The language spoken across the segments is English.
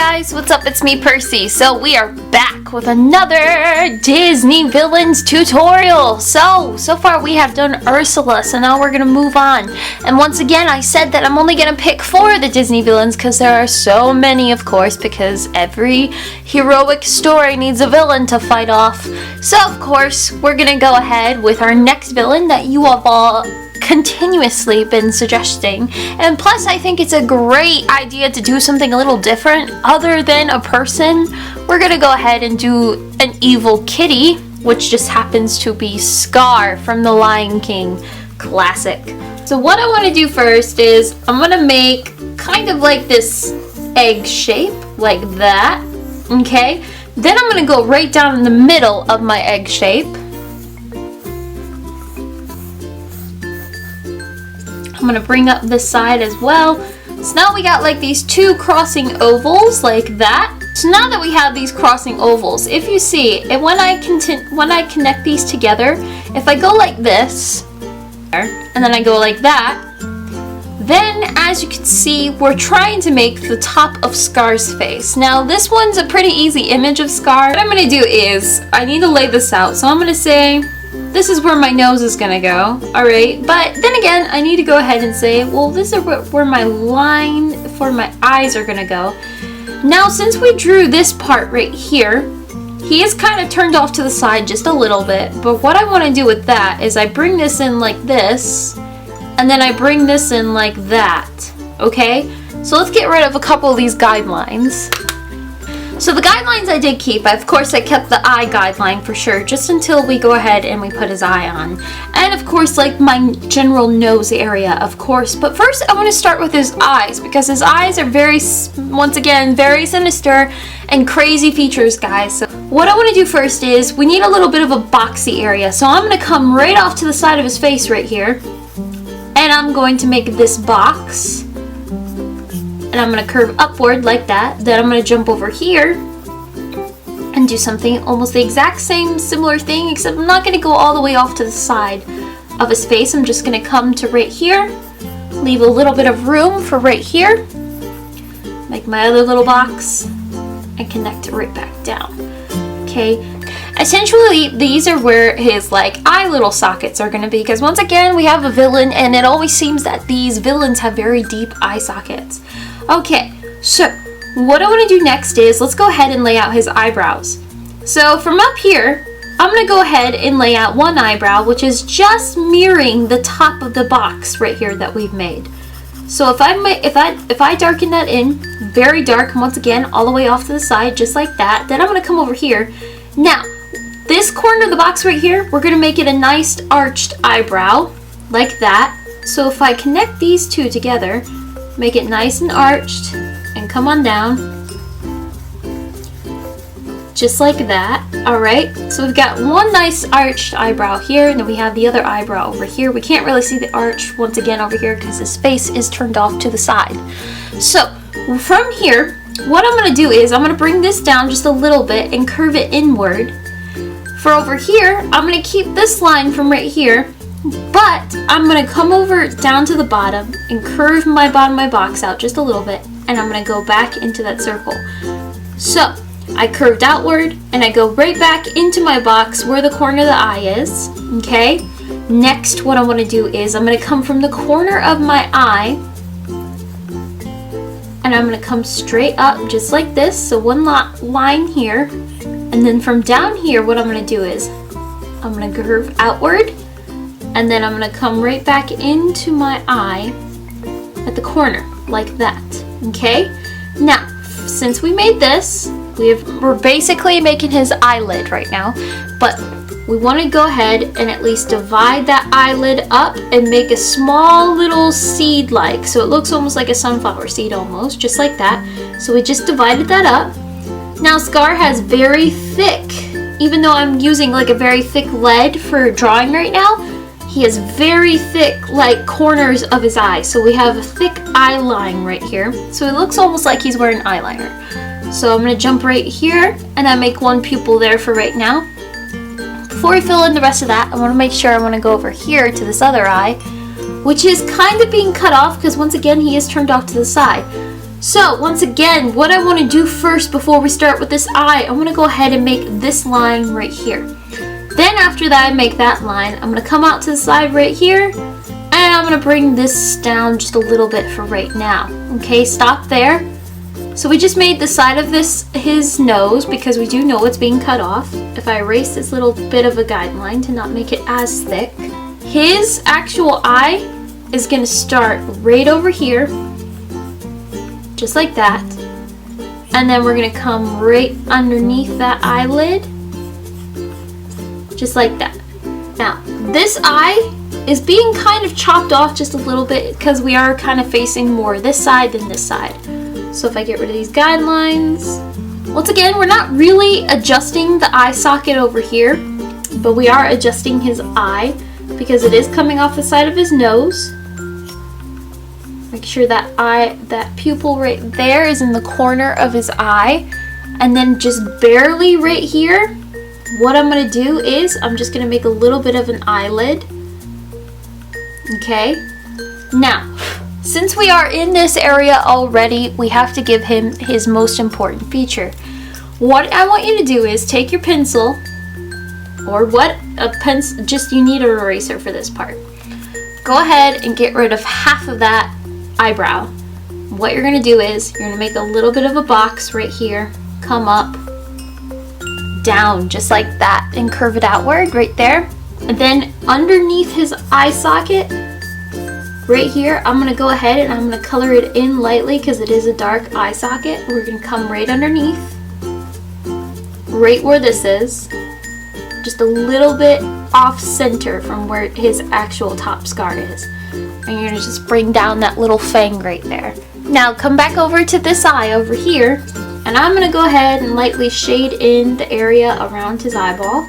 guys, what's up? It's me, Percy. So we are back with another Disney villains tutorial. So far we have done Ursula, so now we're gonna move on. And once again, I said that I'm only gonna pick 4 of the Disney villains because there are so many, of course, because every heroic story needs a villain to fight off. So of course, we're gonna go ahead with our next villain that you have all continuously been suggesting, and plus I think it's a great idea to do something a little different other than a person. We're gonna go ahead and do an evil kitty, which just happens to be Scar from The Lion King classic. So what I want to do first is I'm gonna make kind of like this egg shape like that, okay? Then I'm gonna go right down in the middle of my egg shape. I'm gonna bring up this side as well. So now we got like these 2 crossing ovals like that. So now that we have these crossing ovals, if you see, and when I connect these together, if I go like this, and then I go like that, then as you can see, we're trying to make the top of Scar's face. Now this one's a pretty easy image of Scar. What I'm gonna do is, I need to lay this out. So I'm gonna say, this is where my nose is gonna go, alright? But then again, I need to go ahead and say, well, this is where my line for my eyes are gonna go. Now, since we drew this part right here, he is kind of turned off to the side just a little bit, but what I want to do with that is I bring this in like this, and then I bring this in like that, okay? So let's get rid of a couple of these guidelines. So the guidelines I did keep. Of course I kept the eye guideline for sure, just until we go ahead and we put his eye on. And of course like my general nose area, of course. But first I want to start with his eyes, because his eyes are very, once again, very sinister and crazy features, guys. So what I want to do first is, we need a little bit of a boxy area. So I'm going to come right off to the side of his face right here. And I'm going to make this box. And I'm going to curve upward like that. Then I'm going to jump over here and do something almost the exact same similar thing, except I'm not going to go all the way off to the side of his face. I'm just going to come to right here, leave a little bit of room for right here, make my other little box, and connect it right back down. Okay. Essentially, these are where his like eye little sockets are going to be, because once again we have a villain and it always seems that these villains have very deep eye sockets. Okay, so what I want to do next is, let's go ahead and lay out his eyebrows. So from up here, I'm going to go ahead and lay out one eyebrow, which is just mirroring the top of the box right here that we've made. So if I darken that in, very dark, once again, all the way off to the side, just like that, then I'm going to come over here. Now, this corner of the box right here, we're going to make it a nice arched eyebrow, like that. So if I connect these 2 together, make it nice and arched, and come on down, just like that. Alright, so we've got one nice arched eyebrow here, and then we have the other eyebrow over here. We can't really see the arch once again over here because his face is turned off to the side. So from here, what I'm going to do is I'm going to bring this down just a little bit and curve it inward. For over here, I'm going to keep this line from right here, but I'm going to come over down to the bottom and curve my bottom of my box out just a little bit, and I'm going to go back into that circle. So I curved outward and I go right back into my box where the corner of the eye is. Okay, next what I want to do is I'm going to come from the corner of my eye and I'm going to come straight up just like this. So one line here, and then from down here what I'm going to do is I'm going to curve outward, and then I'm going to come right back into my eye at the corner, like that. Okay? Now, since we made this, we're basically making his eyelid right now, but we want to go ahead and at least divide that eyelid up and make a small little seed-like, so it looks almost like a sunflower seed almost, just like that. So we just divided that up. Now Scar has very thick, even though I'm using like a very thick lead for drawing right now, he has very thick like corners of his eyes. So we have a thick eye line right here. So it looks almost like he's wearing eyeliner. So I'm going to jump right here and I make one pupil there for right now. Before we fill in the rest of that, I want to make sure I want to go over here to this other eye, which is kind of being cut off because once again he is turned off to the side. So once again, what I want to do first before we start with this eye, I want to go ahead and make this line right here. Then after that I make that line, I'm going to come out to the side right here, and I'm going to bring this down just a little bit for right now. Okay, stop there. So we just made the side of his nose because we do know it's being cut off. If I erase this little bit of a guideline to not make it as thick, his actual eye is going to start right over here, just like that, and then we're going to come right underneath that eyelid, just like that. Now this eye is being kind of chopped off just a little bit because we are kind of facing more this side than this side. So if I get rid of these guidelines, once again, we're not really adjusting the eye socket over here, but we are adjusting his eye because it is coming off the side of his nose. Make sure that pupil right there is in the corner of his eye, and then just barely right here, what I'm going to do is I'm just going to make a little bit of an eyelid. Okay, now since we are in this area already, we have to give him his most important feature. What I want you to do is take your pencil, or just you need an eraser for this part. Go ahead and get rid of half of that eyebrow. What you're going to do is you're going to make a little bit of a box right here, come up, down just like that, and curve it outward right there. And then underneath his eye socket right here, I'm going to go ahead and I'm going to color it in lightly because it is a dark eye socket. We're going to come right underneath, right where this is, just a little bit off center from where his actual top scar is. And you're going to just bring down that little fang right there. Now come back over to this eye over here, and I'm going to go ahead and lightly shade in the area around his eyeball.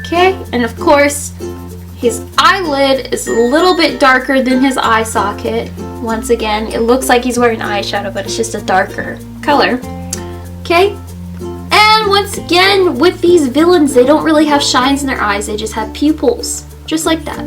Okay, and of course his eyelid is a little bit darker than his eye socket. Once again, it looks like he's wearing eyeshadow, but it's just a darker color. Okay, and once again, with these villains, they don't really have shines in their eyes, they just have pupils, just like that.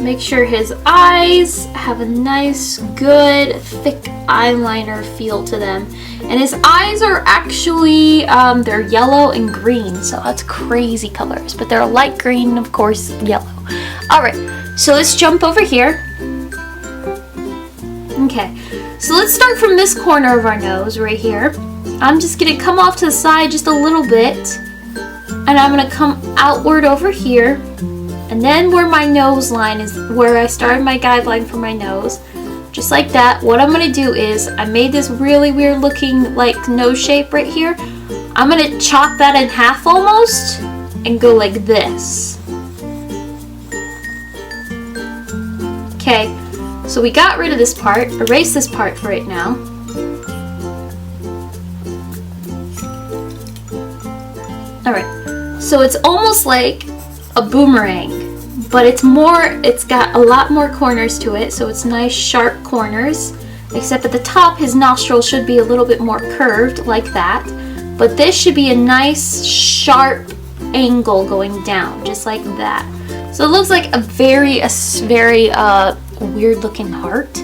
Make sure his eyes have a nice, good, thick eyeliner feel to them. And his eyes are actually, they're yellow and green, so that's crazy colors. But they're light green and, of course, yellow. Alright, so let's jump over here. Okay, so let's start from this corner of our nose right here. I'm just going to come off to the side just a little bit. And I'm going to come outward over here. And then where my nose line is, where I started my guideline for my nose, just like that, what I'm going to do is, I made this really weird looking like nose shape right here. I'm going to chop that in half almost and go like this. Okay, so we got rid of this part, erase this part for right now. Alright, so it's almost like a boomerang, but it's got a lot more corners to it, so it's nice sharp corners, except at the top his nostril should be a little bit more curved like that, but this should be a nice sharp angle going down just like that. So it looks like a very weird looking heart.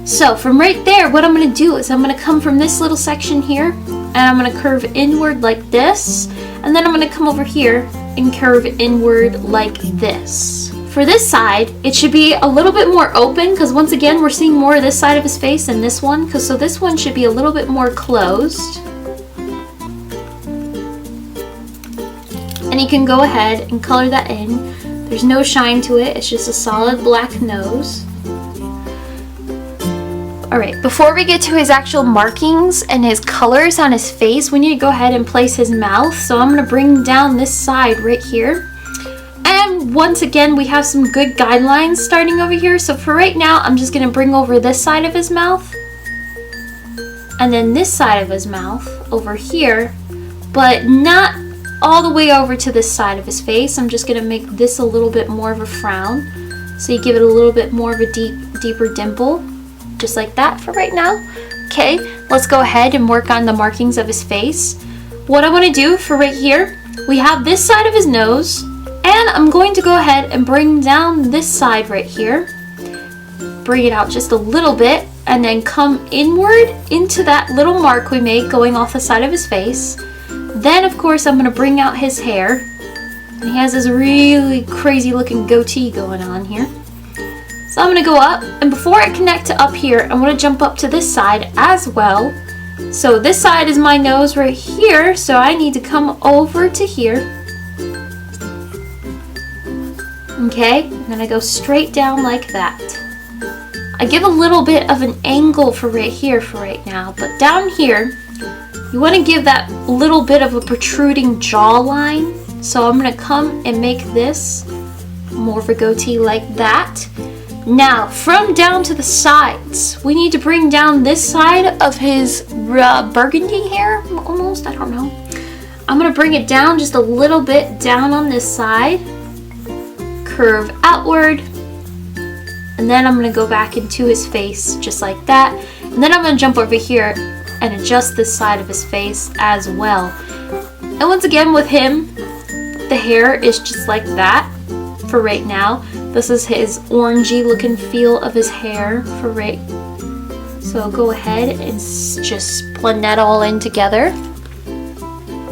So from right there, what I'm going to do is I'm going to come from this little section here, and I'm going to curve inward like this, and then I'm going to come over here and curve inward like this. For this side, it should be a little bit more open because once again we're seeing more of this side of his face than this one, so this one should be a little bit more closed. And you can go ahead and color that in. There's no shine to it, it's just a solid black nose. Alright, before we get to his actual markings and his colors on his face, we need to go ahead and place his mouth. So I'm going to bring down this side right here. And once again, we have some good guidelines starting over here. So for right now, I'm just going to bring over this side of his mouth. And then this side of his mouth over here. But not all the way over to this side of his face. I'm just going to make this a little bit more of a frown. So you give it a little bit more of a deeper dimple. Just like that for right now. Okay, let's go ahead and work on the markings of his face. What I want to do for right here, we have this side of his nose, and I'm going to go ahead and bring down this side right here. Bring it out just a little bit, and then come inward into that little mark we made going off the side of his face. Then of course I'm going to bring out his hair. And he has this really crazy looking goatee going on here. So I'm going to go up, and before I connect to up here, I'm going to jump up to this side as well. So this side is my nose right here, so I need to come over to here. Okay, I'm going to go straight down like that. I give a little bit of an angle for right here for right now, but down here, you want to give that little bit of a protruding jawline. So I'm going to come and make this more of a goatee like that. Now, from down to the sides, we need to bring down this side of his burgundy hair, almost, I don't know. I'm going to bring it down just a little bit down on this side, curve outward, and then I'm going to go back into his face just like that. And then I'm going to jump over here and adjust this side of his face as well. And once again with him, the hair is just like that for right now. This is his orangey looking feel of his hair for right. So go ahead and just blend that all in together.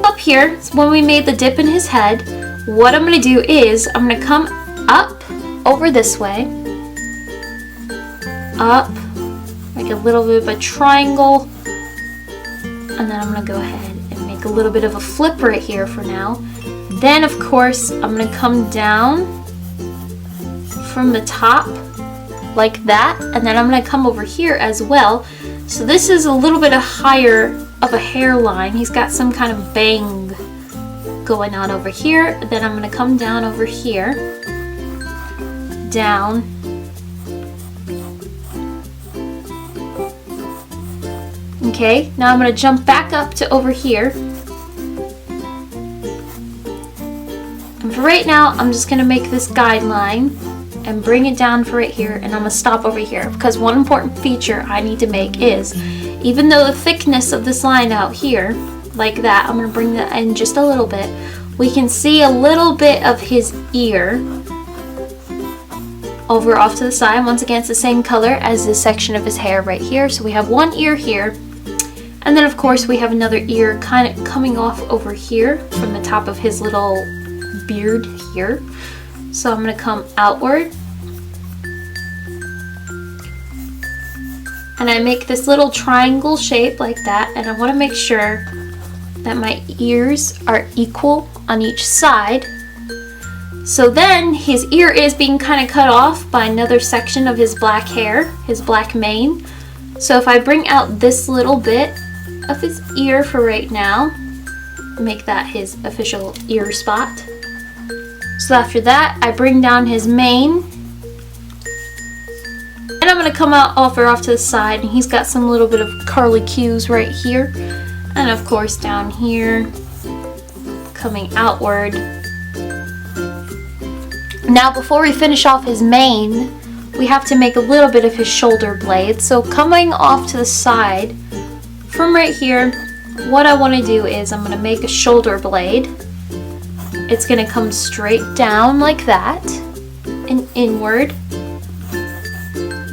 Up here, when we made the dip in his head, what I'm going to do is I'm going to come up over this way, up, make a little bit of a triangle, and then I'm going to go ahead and make a little bit of a flip right here for now. Then of course I'm going to come down from the top like that, and then I'm going to come over here as well. So this is a little bit higher of a hairline. He's got some kind of bang going on over here. Then I'm going to come down over here, down, okay, now I'm going to jump back up to over here. And for right now, I'm just going to make this guideline and bring it down for right here, and I'm going to stop over here, because one important feature I need to make is, even though the thickness of this line out here, like that, I'm going to bring that in just a little bit, we can see a little bit of his ear over off to the side. Once again, it's the same color as this section of his hair right here, so we have one ear here, and then of course we have another ear kind of coming off over here from the top of his little beard here. So I'm going to come outward, and I make this little triangle shape like that, and I want to make sure that my ears are equal on each side. So then his ear is being kind of cut off by another section of his black hair, his black mane. So if I bring out this little bit of his ear for right now, make that his official ear spot. So after that, I bring down his mane, and I'm going to come out off to the side, and he's got some little bit of curly cues right here, and of course down here, coming outward. Now before we finish off his mane, we have to make a little bit of his shoulder blade. So coming off to the side, from right here, what I want to do is I'm going to make a shoulder blade. It's going to come straight down like that and inward.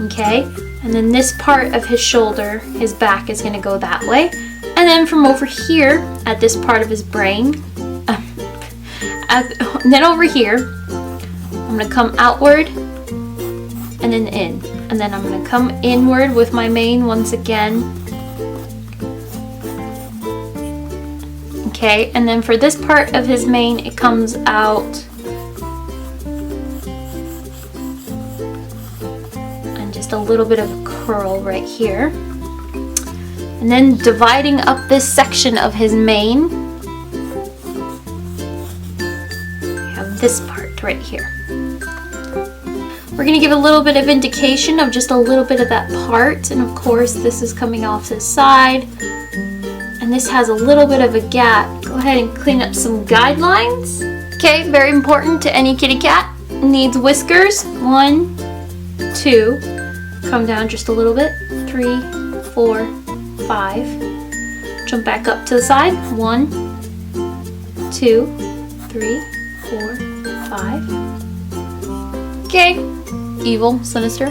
Okay, and then this part of his shoulder, his back, is going to go that way. And then from over here, at this part of his brain, then over here, I'm going to come outward and then in. And then I'm going to come inward with my mane once again. Okay, and then for this part of his mane, it comes out and just a little bit of a curl right here. And then dividing up this section of his mane, we have this part right here. We're going to give a little bit of indication of just a little bit of that part, and of course this is coming off to the side. And this has a little bit of a gap. Go ahead and clean up some guidelines. Okay, very important to any kitty cat. Needs whiskers. 1, 2. Come down just a little bit. 3, 4, 5. Jump back up to the side. 1, 2, 3, 4, 5. Okay, evil, sinister.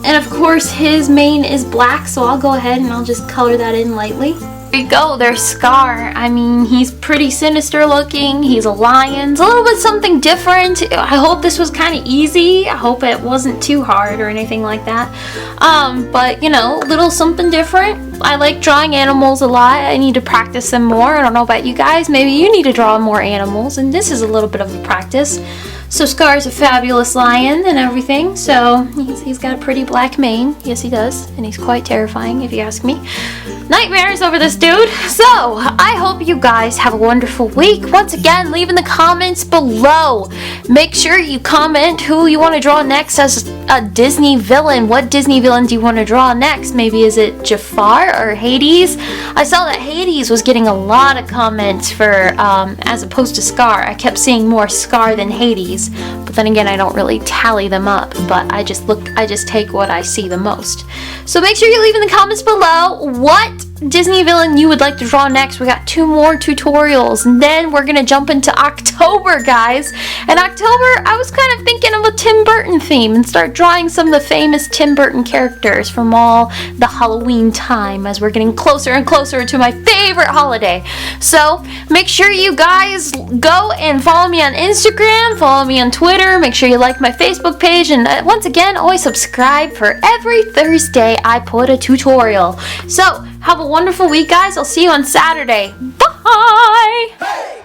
And of course his mane is black, so I'll go ahead and I'll just color that in lightly. There you go, there's Scar. I mean, he's pretty sinister looking. He's a lion. It's a little bit something different. I hope this was kind of easy. I hope it wasn't too hard or anything like that. But you know, a little something different. I like drawing animals a lot. I need to practice them more. I don't know about you guys. Maybe you need to draw more animals, and this is a little bit of a practice. So Scar's a fabulous lion and everything, so he's got a pretty black mane. Yes, he does, and he's quite terrifying if you ask me. Nightmares over this dude. So I hope you guys have a wonderful week. Once again, leave in the comments below. Make sure you comment who you want to draw next as a Disney villain. What Disney villain do you want to draw next? Maybe is it Jafar or Hades? I saw that Hades was getting a lot of comments for as opposed to Scar. I kept seeing more Scar than Hades, but then again, I don't really tally them up, but I just take what I see the most. So make sure you leave in the comments below what Disney villain you would like to draw next. We got 2 more tutorials, and then we're gonna jump into October, guys. And October, I was kind of thinking of a Tim Burton theme and start drawing some of the famous Tim Burton characters from all the Halloween time, as we're getting closer and closer to my favorite holiday. So make sure you guys go and follow me on Instagram, follow me on Twitter, make sure you like my Facebook page, and once again, always subscribe for every Thursday I put a tutorial. So have a wonderful week, guys. I'll see you on Saturday. Bye!